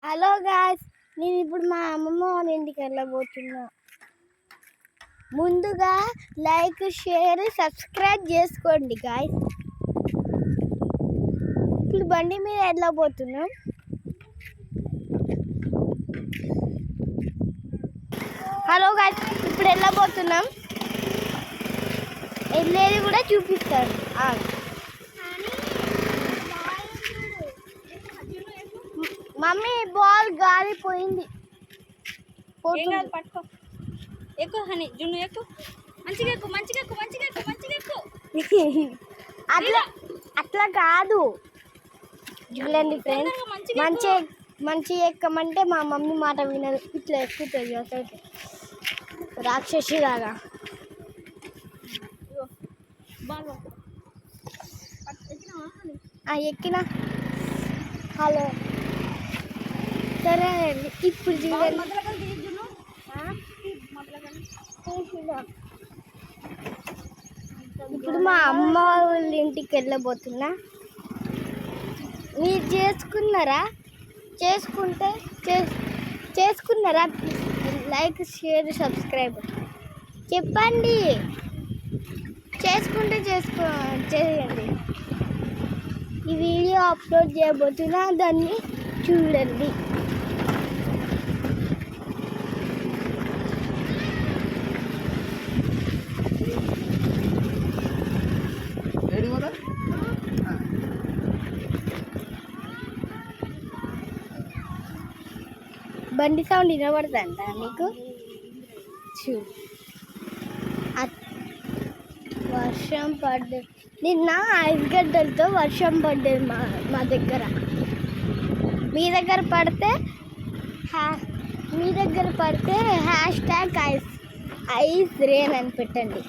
Hello guys, నేను ఇప్పుడు మా అమ్మమ్మ వాళ్ళ ఇంటికి వెళ్ళబోతున్నా. ముందుగా లైక్, షేర్, సబ్స్క్రైబ్ చేసుకోండి గాయ్స్. ఇప్పుడు బండి మీద వెళ్ళబోతున్నాం. హలో గాయ్స్, ఇప్పుడు వెళ్ళబోతున్నాం. వెళ్ళేది కూడా చూపిస్తాను. మమ్మీ బాల్ గాలిపోయింది. పట్టుకో, ఎక్కువ హనీ జున్ను, ఎక్కువ మంచిగా ఎక్కువ మంచిగా ఎక్కువ మంచిగా ఎక్కువ మంచిగా ఎక్కువ. అట్లా కాదు చూడండి ఫ్రెండ్స్, మంచి ఎక్కమంటే మా మమ్మీ మాట వినదు. ఇట్లా ఎక్కుతుంది అసలు రాక్షసిలాగా. ఎక్కినా. హలో, సరే ఇప్పుడు చూడండి. ఇప్పుడు మా అమ్మ వాళ్ళ ఇంటికి వెళ్ళబోతున్నా. మీరు చేసుకున్నారా? లైక్, షేర్, సబ్స్క్రైబ్ చెప్పండి. చేయండి. ఈ వీడియో అప్లోడ్ చేయబోతున్నా, దాన్ని చూడండి. బండి సౌండ్ వినబడుతుంట మీకు? వర్షం పడ్డది నిన్న, ఐస్ గడ్డలతో వర్షం పడ్డది మా దగ్గర. మీ దగ్గర పడితే హ్యాష్ట్యాగ్ ఐస్ రెయిన్ అని పెట్టండి.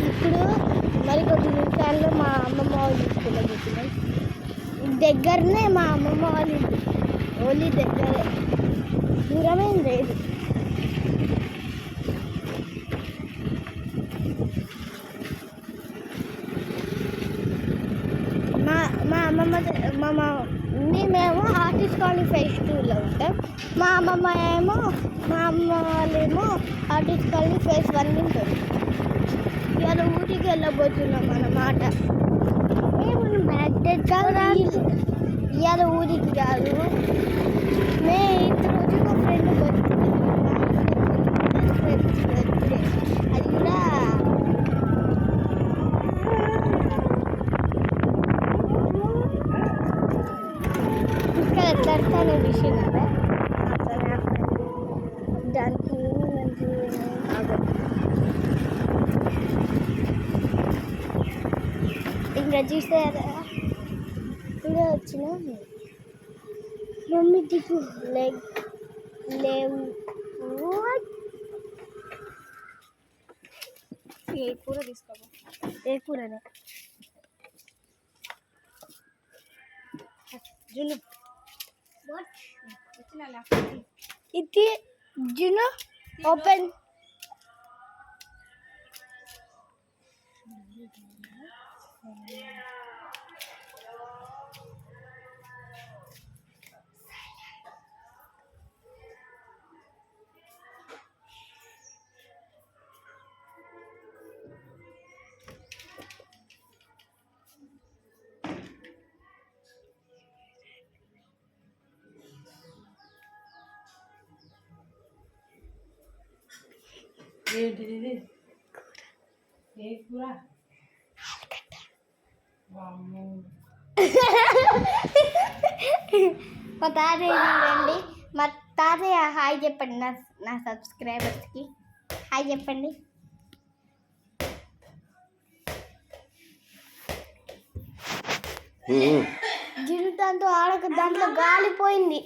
ఇప్పుడు మరికొద్ది నిమిషాల్లో మా అమ్మమ్మ వాళ్ళు తీసుకెళ్ళబోతున్నాం. దగ్గరనే మా అమ్మమ్మ వాళ్ళు ఓన్లీ దగ్గరే, దూరమేం లేదు. మేమేమో ఆర్టిస్ట్ కాలనీ ఫేజ్ 2లో ఉంటాం. మా అమ్మ వాళ్ళేమో ఆర్టిస్ట్ కాలనీ ఫేజ్ 1 ఉంటాం. ఇవాళ ఊరికి వెళ్ళబోతున్నాం అన్నమాట. ఇవాళ ఊరికి కాదు, రోజు మా ఫ్రెండ్ అది కూడా దర్శన విషయం కదా. దానికి మంచి ఇంకా చూసారా, కూడా వచ్చిన మమ్మీ దిగు లేవు. ఏ కూర తీసుకోవా? ఏ కూరనే జున్ను ఇది జున్ను ఓపెన్. ఏంటిది? ఏ కూర? మా తాతయ్య చూడండి. మా తాతయ్య హాయ్ చెప్పండి. నా సబ్స్క్రైబర్స్కి హాయ్ చెప్పండి. జీవితంతో ఆడక దాంట్లో గాలిపోయింది.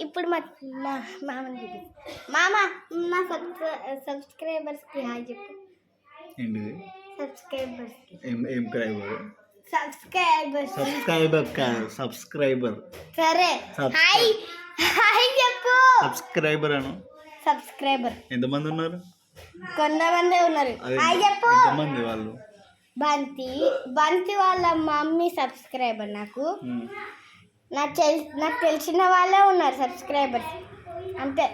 ఇప్పుడు మా మామని చూపి. మామ, నా సబ్స్క్రైబర్స్కి హాయ్ చెప్పు. సబ్స్క్రైబర్ సరే హాయ్ హాయ్ చెప్పు. సబ్స్క్రైబర్ అను. సబ్స్క్రైబర్ ఎంతమంది ఉన్నారు? కొంతమంది ఉన్నారు. హాయ్ చెప్పు. ఎంతమంది వాళ్ళు? బంతి వాళ్ళ మమ్మీ సబ్స్క్రైబర్ నాకు. నాకు తెలిసిన వాళ్ళే ఉన్నారు సబ్స్క్రైబర్స్ అంతే.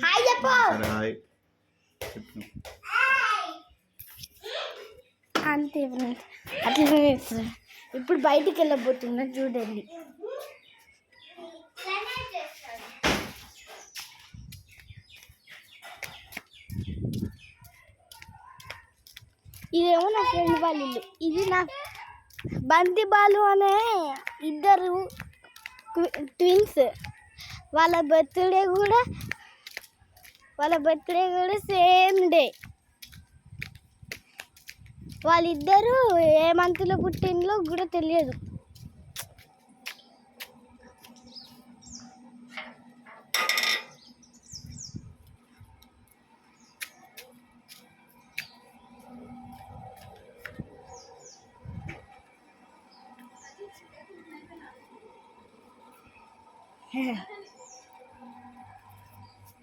హాయ్ చెప్పు. హాయ్ అంతే అట్లనే. ఇప్పుడు బయటికి వెళ్ళబోతున్నా చూడండి. ఇదేమో నా ఫ్రెండ్ వాళ్ళ ఇల్లు. ఇది నా బంతి బాలు అనే ఇద్దరు ట్విన్స్. వాళ్ళ బర్త్డే కూడా సేమ్ డే. వాళ్ళిద్దరూ ఏ మంత్లో పుట్టిందో కూడా తెలియదు.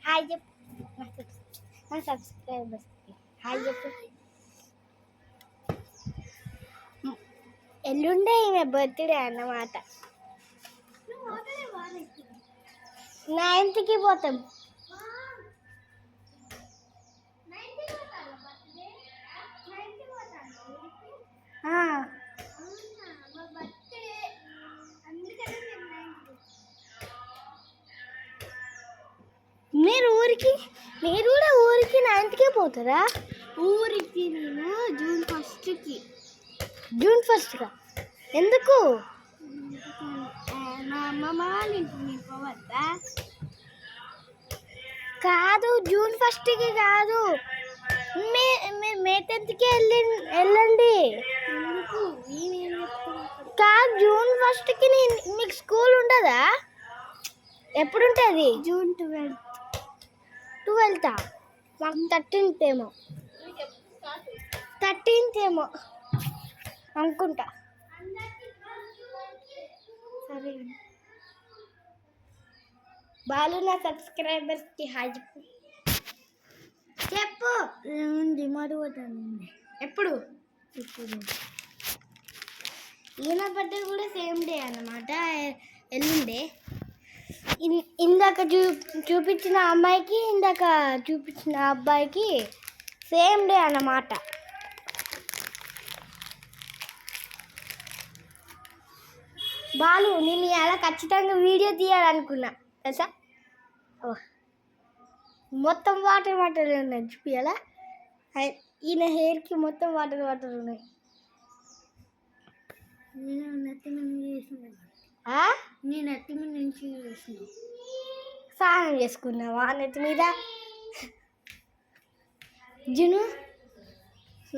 హాయ్ చెప్పు నా సబ్స్క్రైబర్స్కి. హాయ్ చెప్పు. ఎల్లుండే ఈమె బర్త్డే అన్నమాట. 9th పోతాం. మీరు కూడా ఊరికి 9th పోతారా? ఊరికి నేను జూన్ 1గా. ఎందుకు? మా అమ్మమ్మ వాళ్ళ ఇంటికి పోవద్దా? కాదు, జూన్ 1కి కాదు, మే 10కి వెళ్ళండి. కాదు, జూన్ 1కి మీకు స్కూల్ ఉండదా? ఎప్పుడుంటుంది? June 12th. మాకు 13th ఏమో అనుకుంటా. సరే బాలు, నా సబ్స్క్రైబర్స్కి హాయ్ చెప్పు. చెప్పు. మరువతాను. ఎప్పుడు? ఈయన బర్త్డే కూడా సేమ్ డే అన్నమాట, ఎల్లుండే. ఇందాక చూపించిన అమ్మాయికి ఇందాక చూపించిన అబ్బాయికి సేమ్ డే అన్నమాట. బాలు, నేను అలా ఖచ్చితంగా వీడియో తీయాలనుకున్నా తెలుసా. మొత్తం వాటర్ ఉన్నాయి చూపించాలా. ఈయన హెయిర్కి మొత్తం వాటర్ ఉన్నాయి. నేను నెత్తి మీద నుంచి స్నానం చేసుకున్నావా నెత్తి మీద? జును,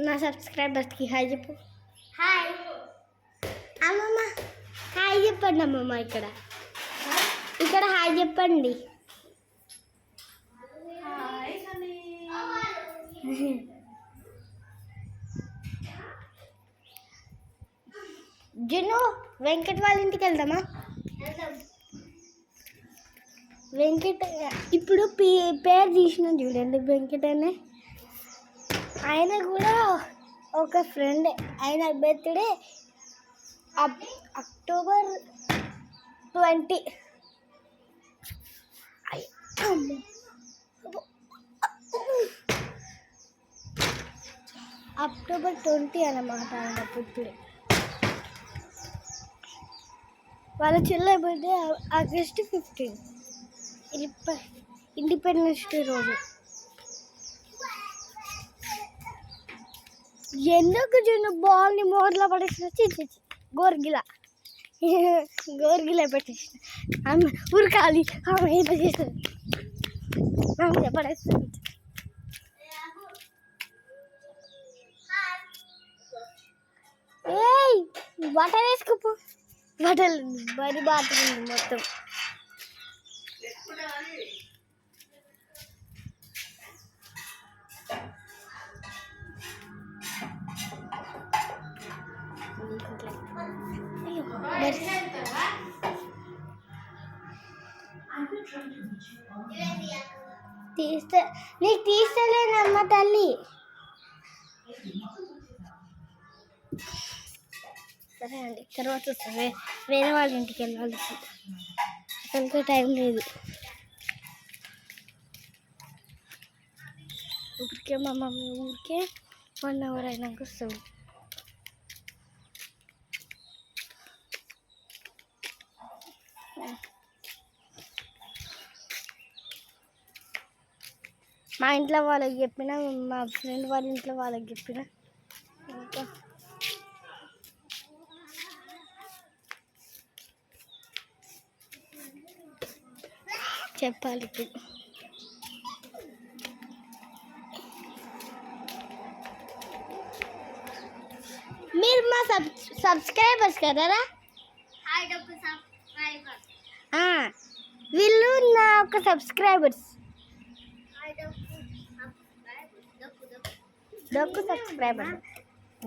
నా సబ్స్క్రైబర్స్కి హాయ్ చెప్పు. హాయ్ అమ్మమ్మ. హాయ్ చెప్పండి అమ్మమ్మ. ఇక్కడ హాయ్ చెప్పండి. జును, వెంకట్ వాళ్ళ ఇంటికి వెళ్దామా? వెంకట్ ఇప్పుడు పేరు తీసిన చూడండి, వెంకట్ అనే ఆయన కూడా ఒక ఫ్రెండ్. ఆయన బర్త్డే October 20. October 20 అన్నమాట ఆయన పుట్టిన. వాళ్ళ చెల్లె బర్త్డే August 15, ఇండిపెండెన్స్ డే రోజు. ఎందుకు జున్ను బాల్ని మోర్లో పడేసిన గోర్గిలా పెట్టేసిన. ఆమె ఉరకాలి, ఆమె ఏదో చేస్తుంది, ఆమె పడేస్తుంది. ఏయ్, బట్టలు వేసుకోపో. బడి బాత్రూమ్ మొత్తం. నీకు తీస్తలేనమ్మ తల్లి. సరే అండి, తర్వాత వస్తుంది. వేరే వాళ్ళ ఇంటికి వెళ్ళాలి. అతనికి టైం లేదు. ఊరికే మా మమ్మీ ఊరికే 1 hour అయినాక వస్తుంది. మా ఇంట్లో వాళ్ళకి చెప్పిన, మా ఫ్రెండ్ వాళ్ళ ఇంట్లో వాళ్ళకి చెప్పిన. ఇంకా చెప్పాలి ఇప్పుడు. మీరు మా సబ్స్క్రైబర్స్ కదరా? వీళ్ళు నా ఒక సబ్స్క్రైబర్స్. డొక్కు సబ్స్క్రైబర్.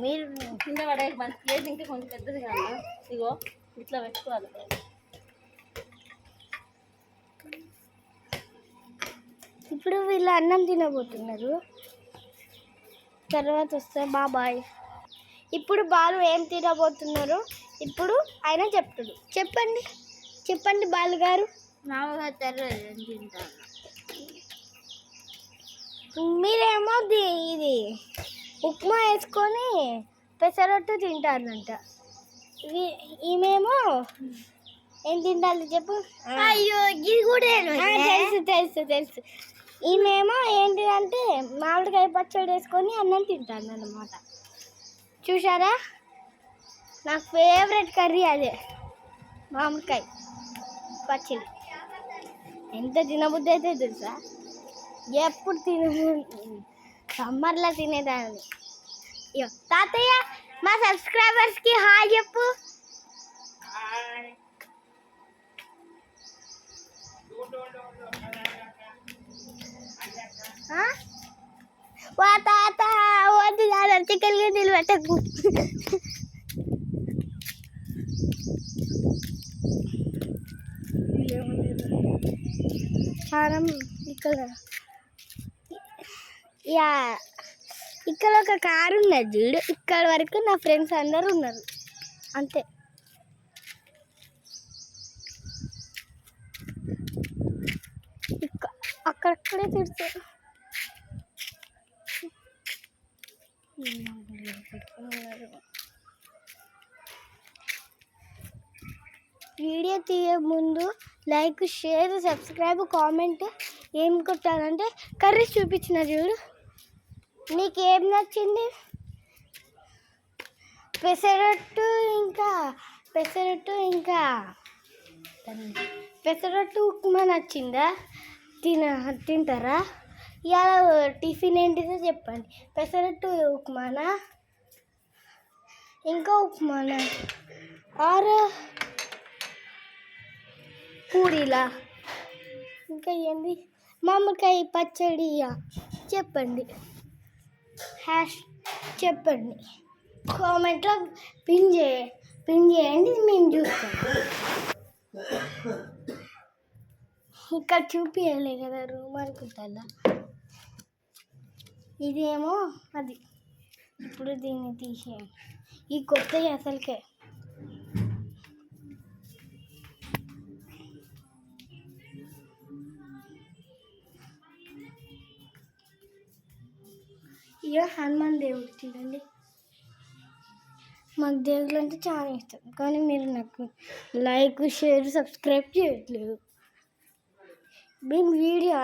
మీరు కింద పడే ప్లేస్ ఇంకా కొంచెం పెద్దది కాదు. ఇగో ఇట్లా పెట్టుకోవాలి. ఇప్పుడు వీళ్ళు అన్నం తినబోతున్నారు. తర్వాత వస్తే బాబాయ్. ఇప్పుడు బాలు ఏం తినబోతున్నారు ఇప్పుడు ఆయన చెప్తాడు. చెప్పండి బాలు గారు. మీరేమో ఇది ఉప్మా వేసుకొని పెసరట్టు తింటారంట. ఈమెమో ఏం తింటారు చెప్పు. అయ్యో ఇది కూడా తెలుసు. ఈమెమో ఏంటిదంటే మామిడికాయ పచ్చడి వేసుకొని అన్నం తింటాను అన్నమాట. చూసారా, నా ఫేవరెట్ కర్రీ అదే, మామిడికాయ పచ్చడి. ఎంత తినబుద్ధి అయితే తెలుసా, ఎప్పుడు సమ్మర్లో తినేదాన్ని. తాతయ్య మా సబ్స్క్రైబర్స్కి హాయ్ చెప్పు. వా తాత వద్దు కాదు, చికెన్గా నిలబెట్టకు. చాలా ఇక్కడ ఒక కారు ఉన్నది చూడు. ఇక్కడ వరకు నా ఫ్రెండ్స్ అందరు ఉన్నారు అంతే. అక్కడక్కడే తిడతారు. వీడియో తీయే ముందు లైక్, షేర్, సబ్స్క్రైబ్, కామెంట్ ఏం కొట్టాలంటే కర్రీస్ చూపించిన చూడు. నీకేం నచ్చింది? పెసరట్టు ఉప్మా నచ్చిందా? తింటారా? ఇవాళ టిఫిన్ ఏంటిదో చెప్పండి. పెసరట్టు ఉప్మానా, ఇంకా ఉప్మానా, ఆరు పూరీలా, ఇంకా ఏంది మామిడికాయ పచ్చడి చెప్పండి. చెప్పండి, కామెంట్లో పిన్ చేయండి, మేము చూస్తాం. ఇక్కడ చూపించలే కదా రూమ్ అనుకుంటా. ఇదేమో అది. ఇప్పుడు దీన్ని తీసేయండి. ఈ కొత్తవి అసలుకే ఇక హనుమాన్ దేవుడు చూడండి. మాకు దేవుళ్ళు అంటే చాలా ఇష్టం, కానీ మీరు నాకు లైక్, షేర్, సబ్స్క్రైబ్ చేయట్లేదు. మేము వీడియో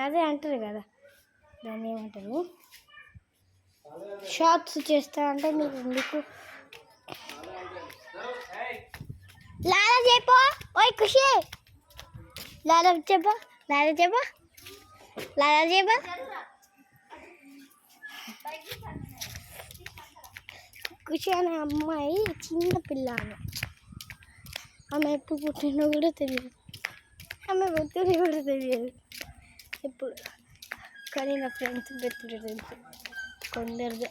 అదే అంటారు కదా, దాన్ని ఏమంటారు, షార్ట్స్ చేస్తా అంటే మీరు ఎందుకు లాలా చెప్పు. ఓయ్ ఖుషి, లాలా చెప్పు. ఖుషి అనే అమ్మాయి చిన్న పిల్ల. ఆమె ఎప్పుడు పుట్టినో కూడా తెలియదు, ఆమె బర్త్డే కూడా తెలియదు ఎప్పుడు. కానీ నా ఫ్రెండ్స్ బర్త్డే తెలుసు కొందరిదే.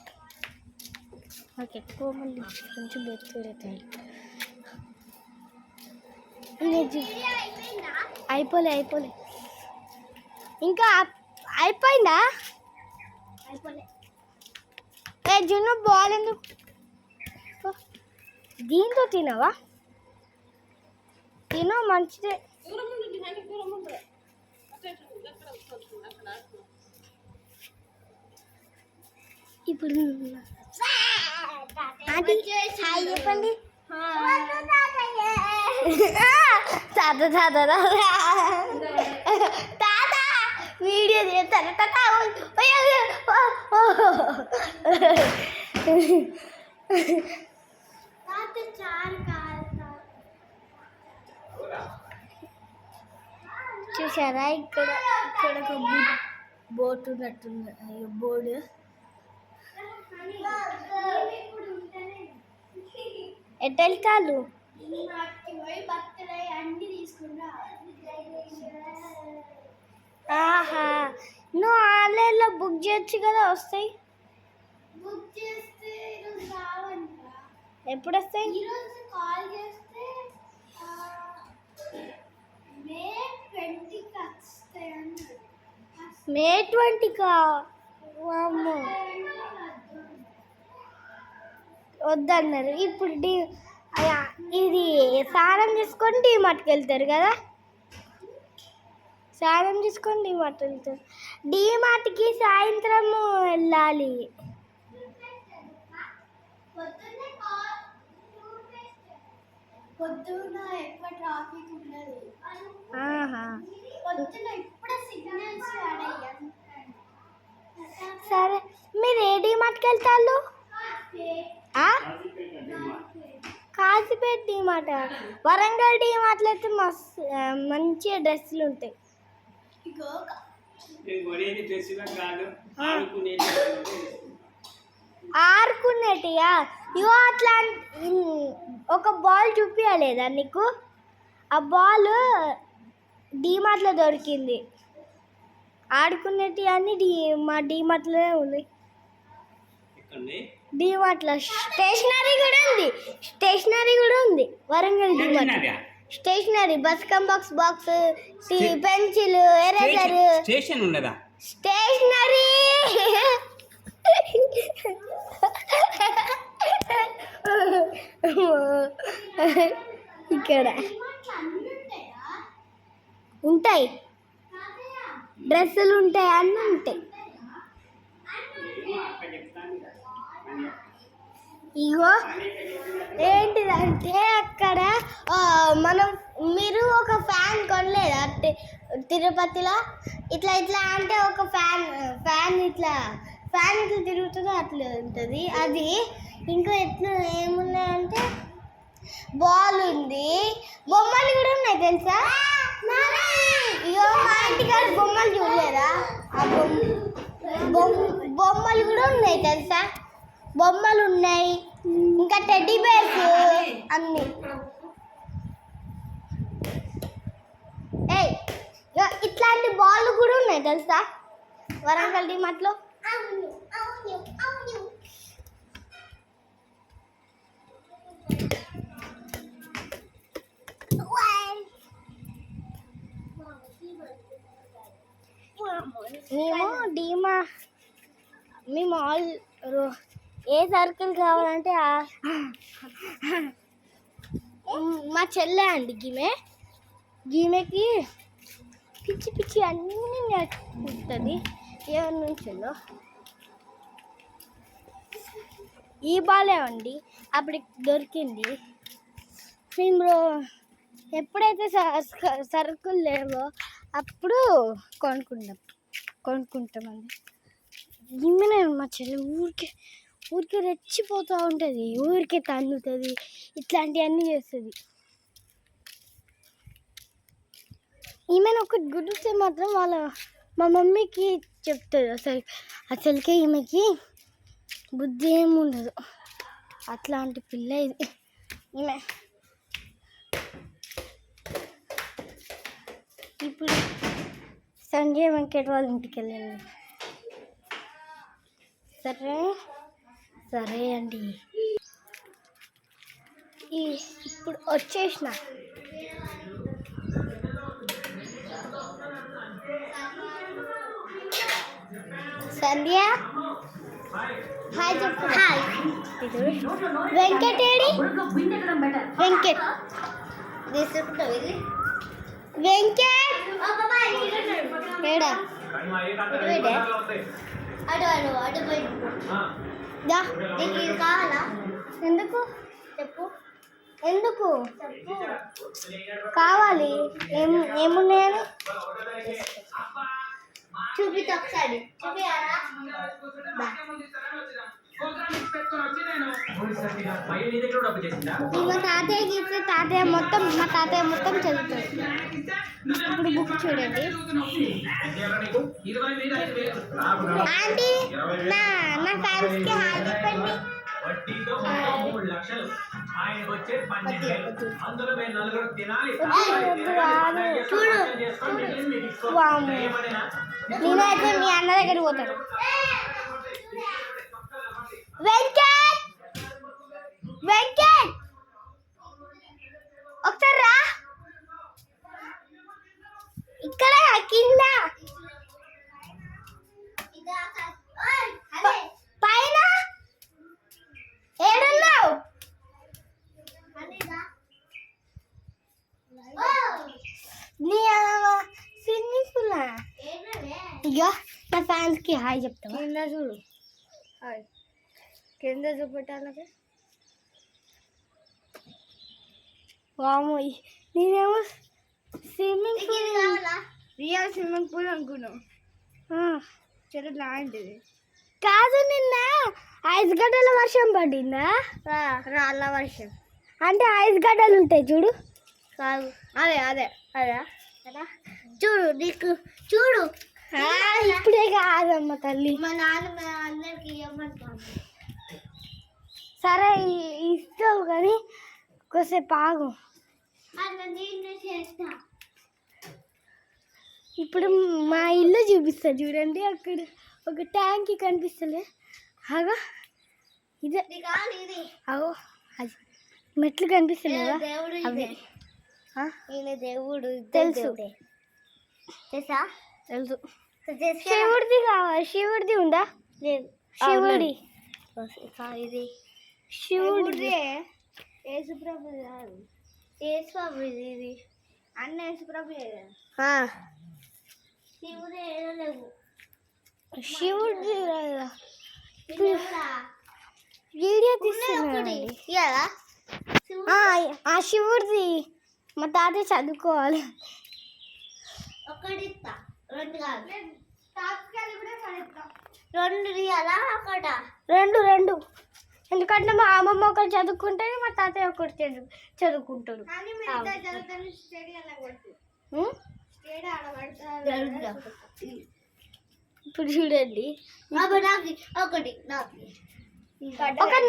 నాకు ఎక్కువ మంది ఫ్రెండ్స్ బర్త్డే తెలుసు. అయిపోలే ఇంకా అయిపోయిందా? ఏ జున్ను బాల్ ఎందుకు దీంతో తినవా? తిను మంచిదే. ఇప్పుడు ఆంటీ హాయ్ చెప్పండి. తాత తాత తాత వీడియో చేస్తాను. తాత చూసారా ఇక్కడ ఇక్కడ ఒక బోట్ ఉన్నట్టుంది. బోర్డు ఎట్ వెళ్తారు? ఆహా నువ్వు ఆన్లైన్లో బుక్ చేయొచ్చు కదా, వస్తాయి. ఎప్పుడు వస్తాయి? మే 20కా? వామ్మో వద్దన్నారు. ఇప్పుడు ఇది స్నానం చేసుకొని డీమార్ట్కి వెళ్తారు కదా, స్నానం చేసుకొని డీమార్ట్ వెళ్తారు. డీమార్ట్కి సాయంత్రం వెళ్ళాలి. సరే మీరు ఏ డీమార్ట్కి వెళ్తారు? కాజీపేట డీమార్ట్. వరంగల్ డీమార్ట్లో అయితే మస్తు మంచిగా డ్రెస్సులు ఉంటాయి. ఆడుకునేటియా? ఇగో అట్లా ఒక బాల్ చూపించలేదా నీకు? ఆ బాల్ డీమార్ట్లో దొరికింది. ఆడుకునేటి అన్ని మా డీమార్ట్లోనే ఉన్నాయి. డీమార్ట్లో స్టేషనరీ కూడా ఉంది. వరంగల్ డీమార్ట్ స్టేషనరీ బస్కమ్ బాక్స్ పెన్సిల్ ఎరేజర్ స్టేషన్ ఉండదా? స్టేషనరీ ఇక్కడ ఉంటాయి, డ్రెస్సులు ఉంటాయి, అన్నీ ఉంటాయి. ఇగో ఏంటిదంటే అక్కడ మీరు ఒక ఫ్యాన్ కొనలేదా తిరుపతిలో? ఇట్లా అంటే ఒక ఫ్యాన్ ఇట్లా తిరుగుతుందో అట్లా ఉంటుంది అది. ఇంకా ఎట్లా ఏమున్నాయంటే బాల్ ఉంది, బొమ్మలు కూడా ఉన్నాయి తెలుసా? ఇగో మా ఇంటికాడ బొమ్మలు చూడలేదా? ఆ బొమ్మలు కూడా ఉన్నాయి తెలుసా? బొమ్మలు ఉన్నాయి, ఇంకా టెడ్డీ బేర్స్ అన్నీ. ఇట్లాంటి బాల్ కూడా ఉన్నాయి తెలుసా వరంగల్ డీమార్ట్లో? మేము ఏ సర్కిల్ కావాలంటే మా చెల్లె అండి గీమెకి పిచ్చి అన్నీ నేర్చుకుంటుంది. ఎవరి నుంచో ఈ బాలే అండి అప్పుడు దొరికింది. మేము ఎప్పుడైతే సరుకులు లేవో అప్పుడు కొనుక్కుంటామండి. ఈమెనే మా చెల్లి ఊరికే రెచ్చిపోతూ ఉంటుంది, ఊరికే తన్నుతుంది, ఇట్లాంటివన్నీ చేస్తుంది. ఈమెను ఒకటి గుర్తిస్తే మాత్రం మా మమ్మీకి చెప్తుంది. అసలుకే ఈమెకి బుద్ధి ఏమి ఉండదు. అట్లాంటి పిల్ల ఇది ఈమె. ఇప్పుడు సంజయ్ వెంకట్ వాళ్ళ ఇంటికి వెళ్ళండి. సరే అండి, ఇప్పుడు వచ్చేసిన. సంధ్య హాయ్ చెప్పు. హాయ్. వెంకట్ ఏడి? వెంకట్ వెంకట్ ఏడా? కావాలా? ఎందుకు చెప్పు. ఎందుకు కావాలి? ఏమున్నాయని చూపిస్తా ఒకసారి. చూపియాలా? మా తాతయ్యకి ఇస్తే మా తాతయ్య మొత్తం చదువుతాడు. ఇప్పుడు బుక్ చూడండి. ఆంటీ నా ఫ్యాన్స్కి హాయ్ చెప్పండి. చూడు నేనైతే మీ అన్న దగ్గరికి పోతాడు. వెంకట్ వెంకట్ ఒకసారి రా. ఇక్కడ కింద పైన ఏడున్నావు? Swimming pool. ఇక నా ఫ్యాన్స్కి హాయ్ చెప్తాను. కింద చూడు. హాయ్ కింద చూపెట్టాలి. వాము నేనేమో swimming pool real swimming pool అనుకున్నాం. చాలా లాంటిది కాదు. నిన్న ఐస్ గడ్డల వర్షం పడిందా? రాళ్ళ వర్షం అంటే ఐస్ గడ్డలు ఉంటాయి చూడు. కాదు అదే అదే అదే కదా. చూడు నీకు చూడు. ఇప్పుడే కాదమ్మ తల్లి. మా నాన్న అందరికి ఇవ్వమంటాను. సరే ఇస్తావు కానీ కొద్దిసేపు ఆగు. ఇప్పుడు మా ఇల్లు చూపిస్తా చూడండి. అక్కడ ఒక ట్యాంక్ కనిపిస్తలే. అగో ఇదే అగో అది మెట్లు కనిపిస్తలేదా? అవి దేవుడు తెలుసు తెలుసా? తెలుసు. శివుడిది కావాలి. శివుడిది ఉందా? లేదు. శివుడి ఇది శివుడి. యేసుప్రభు కాదు. యేసుప్రభు ఇది అన్న యేసుప్రభు. శివుడు ఏడలేవు. శివుడిది వీడియో తీస్తున్నాడు. ఆ శివుడిది మా తాతయ్య చదువుకోవాలి. రెండు తీయాలా? రెండు రెండు. ఎందుకంటే మా అమ్మమ్మ ఒకటి చదువుకుంటే మా తాతయ్య ఒకటి చదువుకుంటాడు. ఇప్పుడు చూడండి. ఒకటి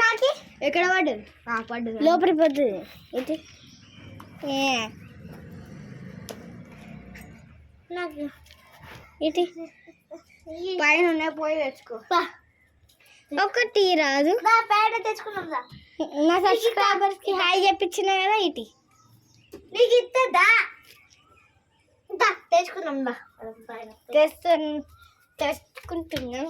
నాకి ఎక్కడ పడ్డది? పడ్డది లోపలి పడ్డది. ఏంటి నాకు ఏంటి పైన పోయి తెచ్చుకో. ఒకటి రాదు. పైన తెచ్చుకున్నాం. నా సబ్స్క్రైబర్స్కి హాయ్ చెప్పించిన కదా. ఇటీ నీకు ఇస్తుందా? తెచ్చుకున్నాం. తెచ్చుకుంటున్నాం.